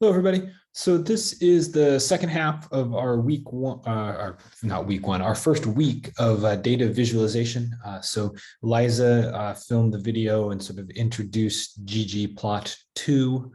Hello, everybody. So this is the second half of our week one, not week one, our first week of data visualization. So Liza filmed the video and sort of introduced ggplot 2.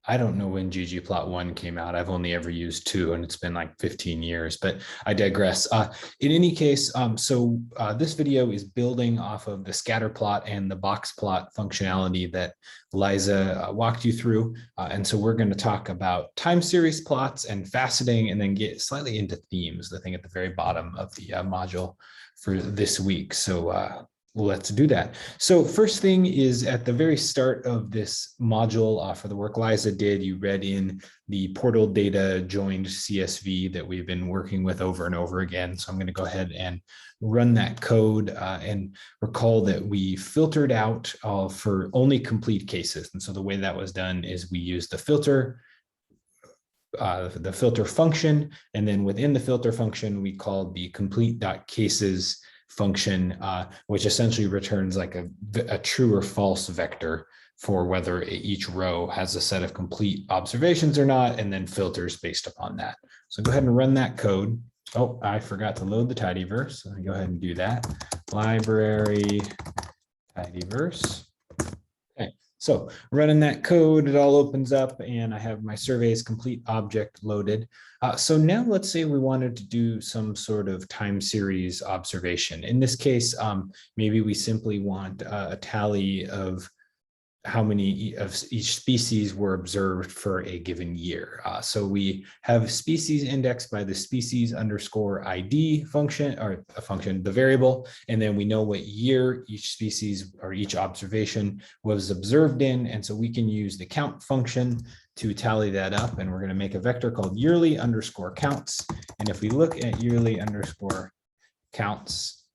I don't know when ggplot 1 came out. I've only ever used 2, and it's been like 15 years, but I digress. In any case, this video is building off of the scatter plot and the box plot functionality that Liza walked you through. And so we're going to talk about time series plots and faceting, and then get slightly into themes, the thing at the very bottom of the module for this week. So let's do that. So first thing is at the very start of this module for the work Liza did, you read in the portal data joined CSV that we've been working with over and over again. So I'm going to go ahead and run that code and recall that we filtered out for only complete cases. And so the way that was done is we used the filter function, and then within the filter function, we called the complete.cases function, which essentially returns like a true or false vector for whether each row has a set of complete observations or not, and then filters based upon that. So go ahead and run that code. Oh, I forgot to load the tidyverse. So let me go ahead and do that. Library tidyverse. Okay, so running that code, it all opens up and I have my surveys complete object loaded. So now let's say we wanted to do some sort of time series observation. In this case, maybe we simply want a tally of how many of each species were observed for a given year. So we have species indexed by the species underscore ID function, or a function, the variable, and then we know what year each species or each observation was observed in. And so we can use the count function to tally that up. And we're going to make a vector called yearly underscore counts. And if we look at yearly underscore counts,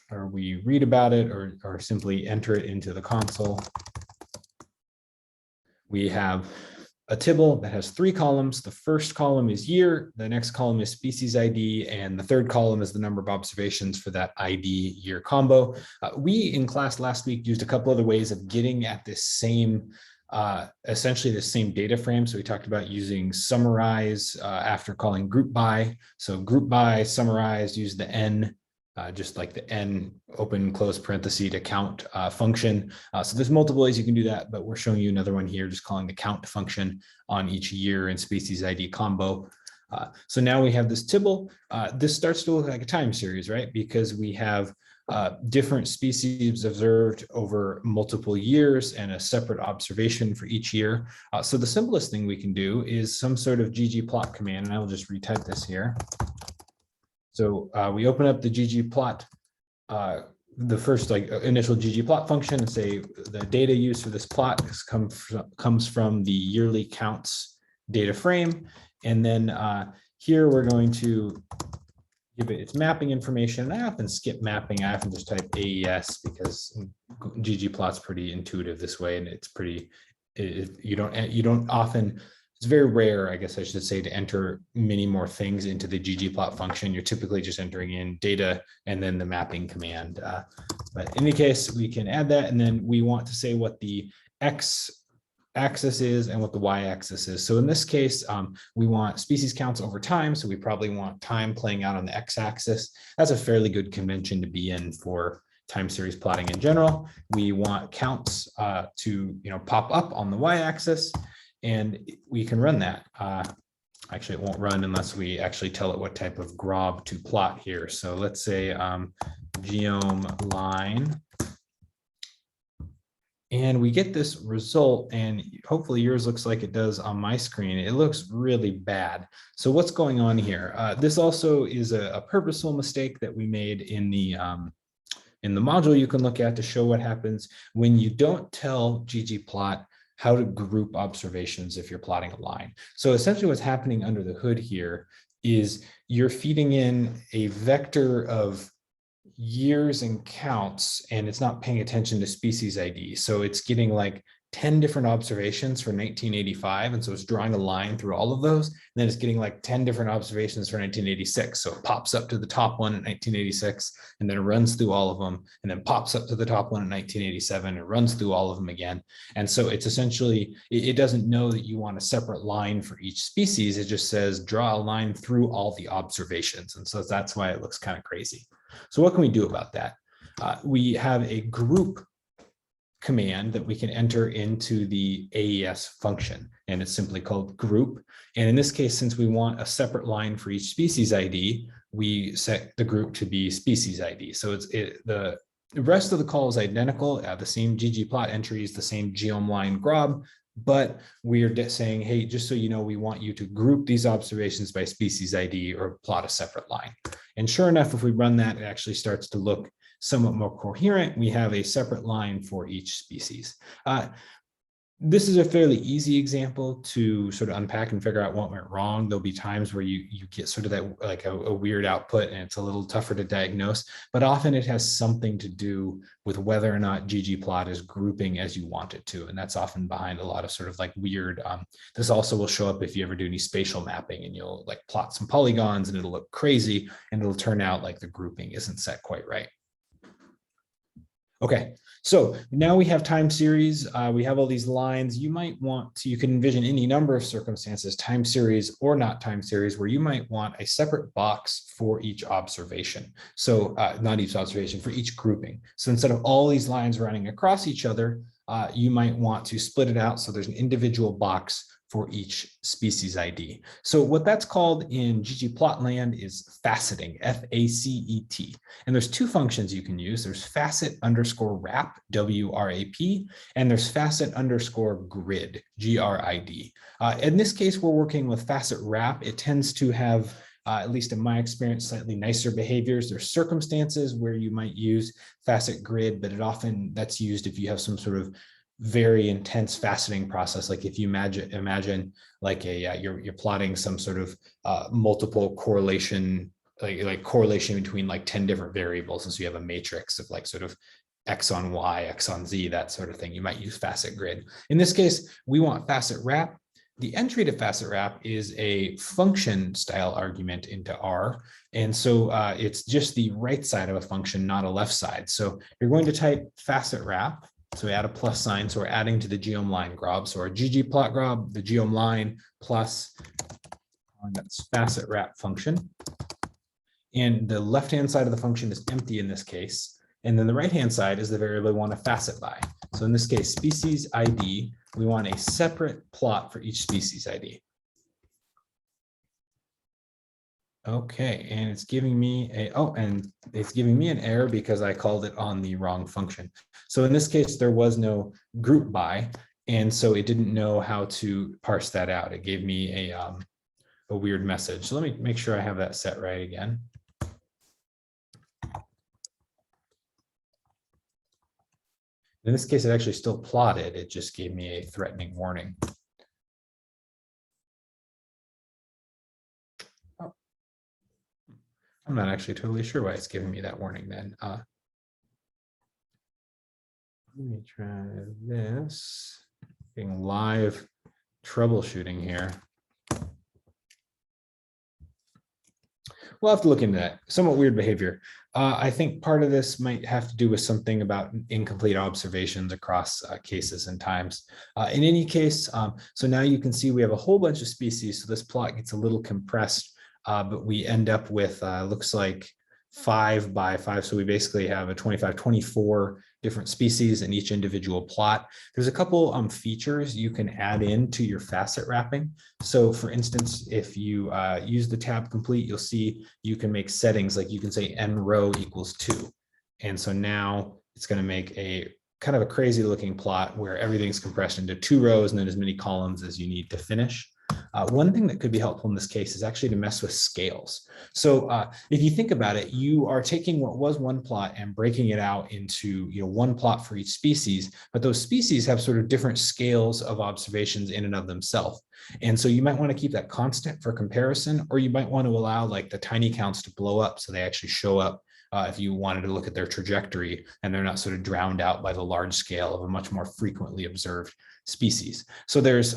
or we read about it, or simply enter it into the console, we have a table that has 3 columns. The first column is year, the next column is species ID, and the third column is the number of observations for that ID year combo. We in class last week used a couple other ways of getting at this same, essentially the same data frame. So we talked about using summarize after calling group by. So group by, summarize, use the n, just like the n open close parenthesis to count function. So there's multiple ways you can do that, but we're showing you another one here, just calling the count function on each year and species ID combo. So now we have this tibble. This starts to look like a time series, right? Because we have different species observed over multiple years and a separate observation for each year. So the simplest thing we can do is some sort of ggplot command, and I will just retype this here. So we open up the ggplot, the first initial ggplot function, and say the data used for this plot comes from the yearly counts data frame. And then here we're going to give it its mapping information. I often skip mapping. I often just type AES because ggplot's pretty intuitive this way, and it's pretty, you don't often, it's very rare, I guess I should say, to enter many more things into the ggplot function. You're typically just entering in data and then the mapping command. But in any case, we can add that, and then we want to say what the x axis is and what the y axis is. So in this case, we want species counts over time. So we probably want time playing out on the x axis. That's a fairly good convention to be in for time series plotting in general. We want counts to pop up on the y axis. And we can run that. Actually, it won't run unless we actually tell it what type of grob to plot here. So let's say geom line. And we get this result, and hopefully yours looks like it does on my screen. It looks really bad. So what's going on here? This also is a purposeful mistake that we made in the module you can look at to show what happens when you don't tell ggplot how to group observations if you're plotting a line. So essentially what's happening under the hood here is you're feeding in a vector of years and counts, and it's not paying attention to species ID. So it's getting like 10 different observations for 1985. And so it's drawing a line through all of those. And then it's getting like 10 different observations for 1986. So it pops up to the top one in 1986, and then it runs through all of them, and then pops up to the top one in 1987, and runs through all of them again. And so it's essentially, it doesn't know that you want a separate line for each species. It just says draw a line through all the observations. And so that's why it looks kind of crazy. So what can we do about that? We have a group command that we can enter into the AES function, and it's simply called group. And in this case, since we want a separate line for each species ID, we set the group to be species ID. So the rest of the call is identical, the same ggplot entries, the same geom line grob, but we are saying, hey, just so you know, we want you to group these observations by species ID or plot a separate line. And sure enough, if we run that, it actually starts to look somewhat more coherent. We have a separate line for each species. This is a fairly easy example to sort of unpack and figure out what went wrong. There'll be times where you get sort of that like a weird output, and it's a little tougher to diagnose, but often it has something to do with whether or not ggplot is grouping as you want it to. And that's often behind a lot of sort of like weird, this also will show up if you ever do any spatial mapping, and you'll like plot some polygons and it'll look crazy, and it'll turn out like the grouping isn't set quite right. Okay, so now we have time series. We have all these lines. You might want to, you can envision any number of circumstances, time series or not time series, where you might want a separate box for each observation. So not each observation, for each grouping. So instead of all these lines running across each other, you might want to split it out so there's an individual box for each species ID. So what that's called in ggplot land is faceting, F-A-C-E-T. And there's two functions you can use. There's facet_wrap, W-R-A-P, and there's facet_grid, G-R-I-D. In this case, we're working with facet wrap. It tends to have, at least in my experience, slightly nicer behaviors. There's circumstances where you might use facet grid, but that's used if you have some sort of very intense faceting process. Like if you imagine like you're plotting some sort of multiple correlation, like correlation between like 10 different variables. And so you have a matrix of like sort of X on Y, X on Z, that sort of thing. You might use facet grid. In this case, we want facet wrap. The entry to facet wrap is a function style argument into R. And so it's just the right side of a function, not a left side. So you're going to type facet wrap. So we add a plus sign, so we're adding to the geom line grob. So our ggplot grob, the geom line plus that's facet wrap function. And the left-hand side of the function is empty in this case. And then the right-hand side is the variable we want to facet by. So in this case, species ID, we want a separate plot for each species ID. Okay, and it's giving me an error because I called it on the wrong function. So in this case, there was no group by, and so it didn't know how to parse that out. It gave me a weird message. So let me make sure I have that set right again. In this case, it actually still plotted. It just gave me a threatening warning. I'm not actually totally sure why it's giving me that warning then. Let me try this. Getting live troubleshooting here. We'll have to look into that. Somewhat weird behavior. I think part of this might have to do with something about incomplete observations across cases and times. In any case, so now you can see we have a whole bunch of species. So this plot gets a little compressed. But we end up with, looks like 5 by 5. So we basically have a 24 different species in each individual plot. There's a couple features you can add into your facet wrapping. So for instance, if you use the tab complete, you'll see you can make settings, like you can say n row equals 2. And so now it's going to make a kind of a crazy looking plot where everything's compressed into 2 rows and then as many columns as you need to finish. One thing that could be helpful in this case is actually to mess with scales. So if you think about it, you are taking what was one plot and breaking it out into one plot for each species, but those species have sort of different scales of observations in and of themselves. And so you might want to keep that constant for comparison, or you might want to allow like the tiny counts to blow up so they actually show up if you wanted to look at their trajectory and they're not sort of drowned out by the large scale of a much more frequently observed species. So there's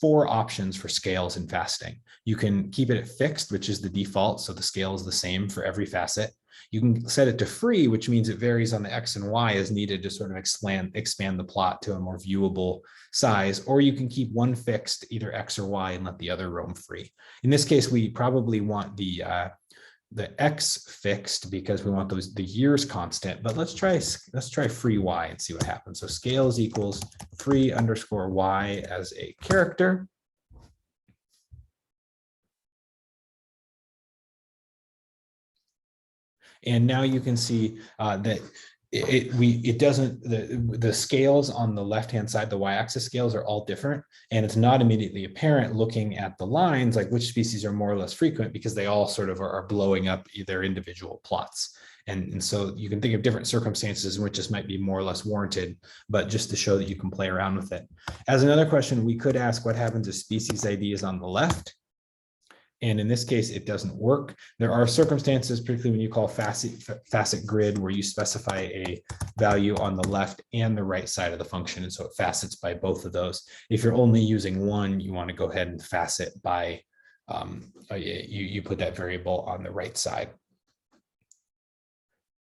4 options for scales in fasting. You can keep it at fixed, which is the default, so the scale is the same for every facet. You can set it to free, which means it varies on the X and Y as needed to sort of expand the plot to a more viewable size, or you can keep one fixed, either X or Y, and let the other roam free. In this case, we probably want the X fixed because we want the years constant, but let's try free Y and see what happens. So scales equals free underscore Y as a character. And now you can see that the scales on the left-hand side, the y-axis scales are all different, and it's not immediately apparent looking at the lines like which species are more or less frequent because they all sort of are blowing up their individual plots. And so you can think of different circumstances in which this might be more or less warranted, but just to show that you can play around with it. As another question, we could ask what happens if species ID is on the left. And in this case, it doesn't work. There are circumstances, particularly when you call facet grid, where you specify a value on the left and the right side of the function. And so it facets by both of those. If you're only using one, you want to go ahead and facet by, you put that variable on the right side.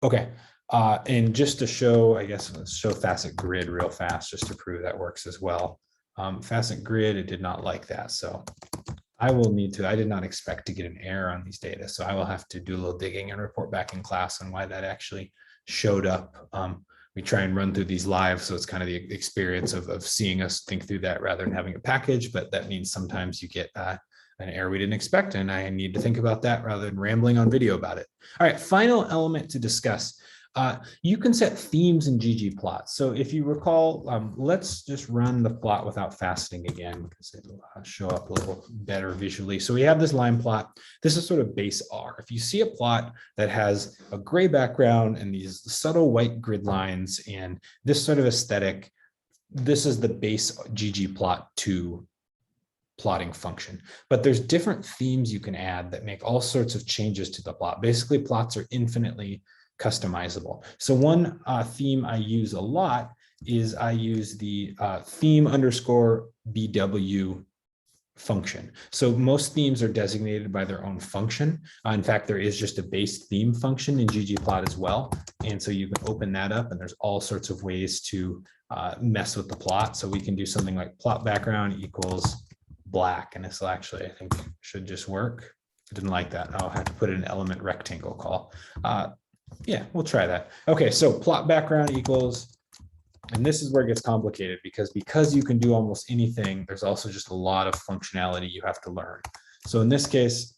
Okay. And just to show, I guess, let's show facet grid real fast, just to prove that works as well. Facet grid, it did not like that. So I did not expect to get an error on these data, so I will have to do a little digging and report back in class on why that actually showed up. We try and run through these live, so it's kind of the experience of seeing us think through that rather than having a package, but that means sometimes you get an error we didn't expect, and I need to think about that rather than rambling on video about it. All right, final element to discuss. You can set themes in ggplot. So if you recall, let's just run the plot without fasting again because it'll show up a little better visually. So we have this line plot. This is sort of base R. If you see a plot that has a gray background and these subtle white grid lines and this sort of aesthetic, this is the base ggplot2 plotting function. But there's different themes you can add that make all sorts of changes to the plot. Basically, plots are infinitely customizable. So one theme I use a lot is I use the theme underscore BW function. So most themes are designated by their own function. In fact, there is just a base theme function in ggplot as well. And so you can open that up and there's all sorts of ways to mess with the plot. So we can do something like plot background equals black. And this will actually, I think, should just work. I didn't like that. I'll have to put in an element rectangle call. Yeah, we'll try that. Okay, so plot background equals, and this is where it gets complicated because you can do almost anything, there's also just a lot of functionality you have to learn. So in this case,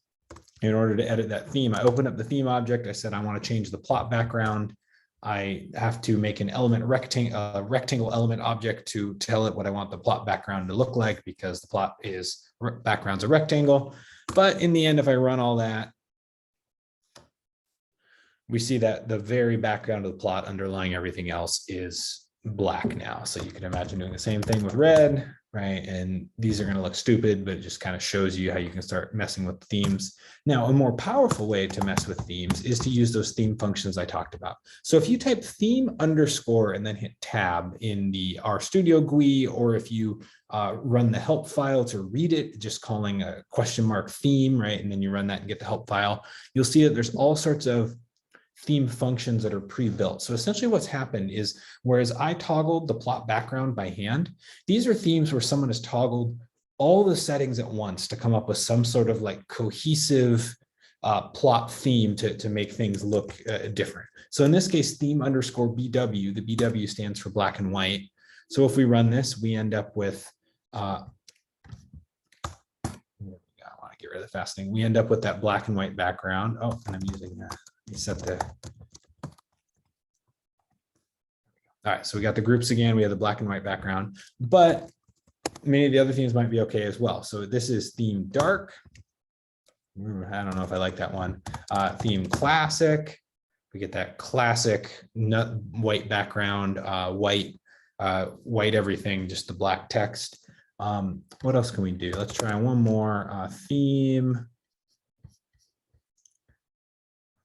in order to edit that theme, I open up the theme object. I said I want to change the plot background. I have to make an element rectangle element object to tell it what I want the plot background to look like because the background's a rectangle. But in the end, if I run all that, we see that the very background of the plot underlying everything else is black now. So you can imagine doing the same thing with red, right? And these are going to look stupid, but it just kind of shows you how you can start messing with themes. Now, a more powerful way to mess with themes is to use those theme functions I talked about. So if you type theme underscore and then hit tab in the RStudio GUI, or if you run the help file to read it, just calling a question mark theme, right? And then you run that and get the help file, you'll see that there's all sorts of theme functions that are pre-built. So essentially what's happened is, whereas I toggled the plot background by hand, these are themes where someone has toggled all the settings at once to come up with some sort of like cohesive plot theme to make things look different. So in this case, theme underscore BW, the BW stands for black and white. So if we run this, we end up with, I want to get rid of the fasting. We end up with that black and white background. Oh, and I'm using that. Set the, all right, so we got the groups again, we have the black and white background, but many of the other themes might be okay as well. So this is theme dark. I don't know if I like that one. Theme classic, we get that classic white background, white everything, just the black text. What else can we do? Let's try one more theme.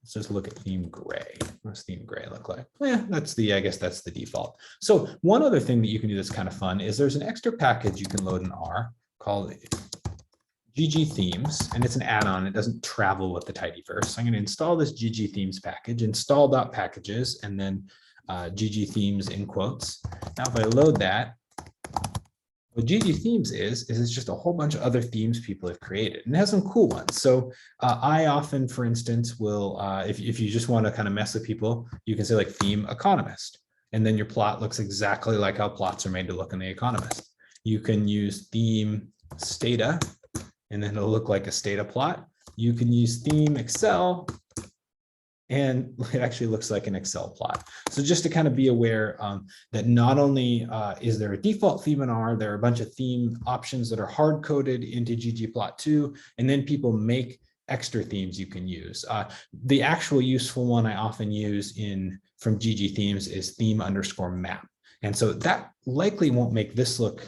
Let's just look at theme gray. What's theme gray look like? That's the, I guess that's the default. So one other thing that you can do that's kind of fun is there's an extra package you can load in R called GG themes, and it's an add-on. It doesn't travel with the tidyverse. So I'm going to install this GG themes package, install.packages, and then GG themes in quotes. Now, if I load that, what GG themes is it's just a whole bunch of other themes people have created, and it has some cool ones. So I often, for instance, will, if you just want to kind of mess with people, you can say like theme economist, and then your plot looks exactly like how plots are made to look in The Economist. You can use theme stata, and then it'll look like a stata plot. You can use theme Excel, and it actually looks like an Excel plot. So just to kind of be aware that not only is there a default theme in R, there are a bunch of theme options that are hard-coded into ggplot2, and then people make extra themes you can use. The actual useful one I often use from GG themes is theme_map. And so that likely won't make this look,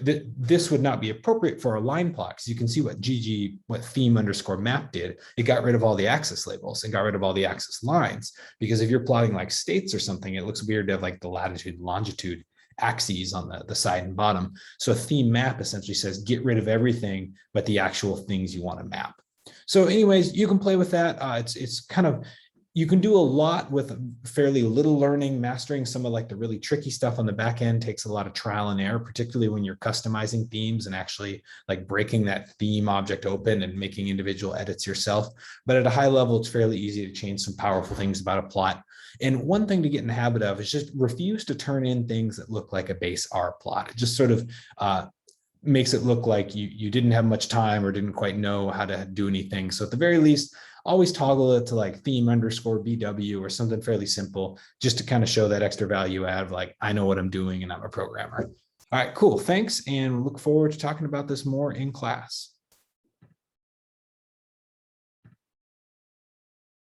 this would not be appropriate for a line plot, because you can see what theme_map did. It got rid of all the axis labels and got rid of all the axis lines, because if you're plotting like states or something, it looks weird to have like the latitude and longitude axes on the side and bottom. So a theme map essentially says, get rid of everything but the actual things you want to map. So anyways, you can play with that. It's kind of, you can do a lot with fairly little learning. Mastering some of like the really tricky stuff on the back end takes a lot of trial and error, particularly when you're customizing themes and actually like breaking that theme object open and making individual edits yourself. But at a high level, it's fairly easy to change some powerful things about a plot. And one thing to get in the habit of is just refuse to turn in things that look like a base R plot. It just sort of makes it look like you didn't have much time or didn't quite know how to do anything. So at the very least, always toggle it to like theme_BW or something fairly simple, just to kind of show that extra value add of like, I know what I'm doing and I'm a programmer. All right, cool. Thanks. And look forward to talking about this more in class.